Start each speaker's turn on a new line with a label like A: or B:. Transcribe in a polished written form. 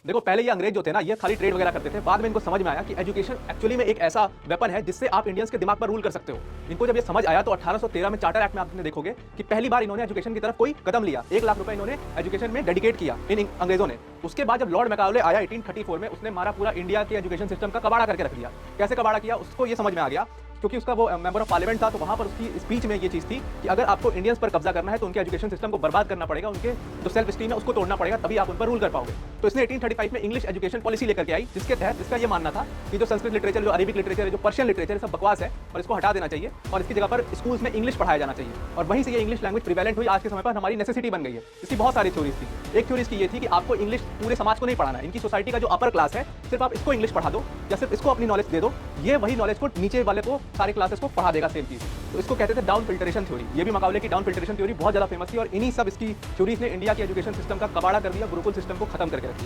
A: देखो पहले ये अंग्रेज जो थे ना, ये खाली ट्रेड वगैरह करते थे। बाद में इनको समझ में आया कि एजुकेशन एक्चुअली में एक ऐसा वेपन है जिससे आप इंडियंस के दिमाग पर रूल कर सकते हो। इनको जब ये समझ आया तो 1813 में चार्टर एक्ट में आपने देखोगे कि पहली बार इन्होंने एजुकेशन की तरफ कोई कदम लिया। 1 लाख रुपए इन्होंने एजुकेशन में डेडिकेट किया इन अंग्रेजों ने। उसके बाद जब लॉर्ड मैकाउले आया 1834 में, उसने हमारा पूरा इंडिया के एजुकेशन सिस्टम का कबाड़ा करके रख दिया। कैसे कबाड़ा किया उसको ये समझ में आ गया, क्योंकि उसका वो मेंबर ऑफ पार्लियामेंट था, तो वहां पर उसकी स्पीच में ये चीज थी कि अगर आपको इंडियंस पर कब्जा करना है तो उनके एजुकेशन सिस्टम को बर्बाद करना पड़ेगा, उनके जो सेल्फ स्टीम है उसको तोड़ना पड़ेगा, तभी आप उन पर रूल कर पाओगे। तो इसने 1835 में इंग्लिश एजुकेशन पॉलिसी लेकर के आई, जिसके तहत इसका ये मानना था कि जो संस्कृत लिटरेचर, जो अरेबिक लिटरेचर है, जो पर्शियन लिटरेचर है, सब बकवास है और इसको हटा देना चाहिए और इसकी जगह पर स्कूल्स में इंग्लिश पढ़ाया जाना चाहिए। और वहीं से ये इंग्लिश लैंग्वेज प्रिवेलेंट हुई, आज के समय पर हमारी नेसेसिटी बन गई है। इसकी बहुत सारी थ्योरीज थी। एक थ्योरी इसकी ये थी कि आपको इंग्लिश पूरे समाज को नहीं पढ़ाना है, इनकी सोसाइटी का जो अपर क्लास है सिर्फ आप इसको इंग्लिश पढ़ा दो या सिर्फ इसको अपनी नॉलेज दे दो, ये वही नॉलेज को नीचे वाले को, सारे क्लासेस को पढ़ा देगा सेम चीज। तो इसको कहते थे डाउन फिल्ट्रेशन थ्योरी। ये भी मैकाउले की डाउन फिल्ट्रेशन थ्योरी बहुत ज्यादा फेमस थी और इन्हीं सब इसकी थ्योरीज ने इंडिया के एजुकेशन सिस्टम का कबाड़ा कर दिया, गुरुकुल सिस्टम को खत्म करके रख दिया।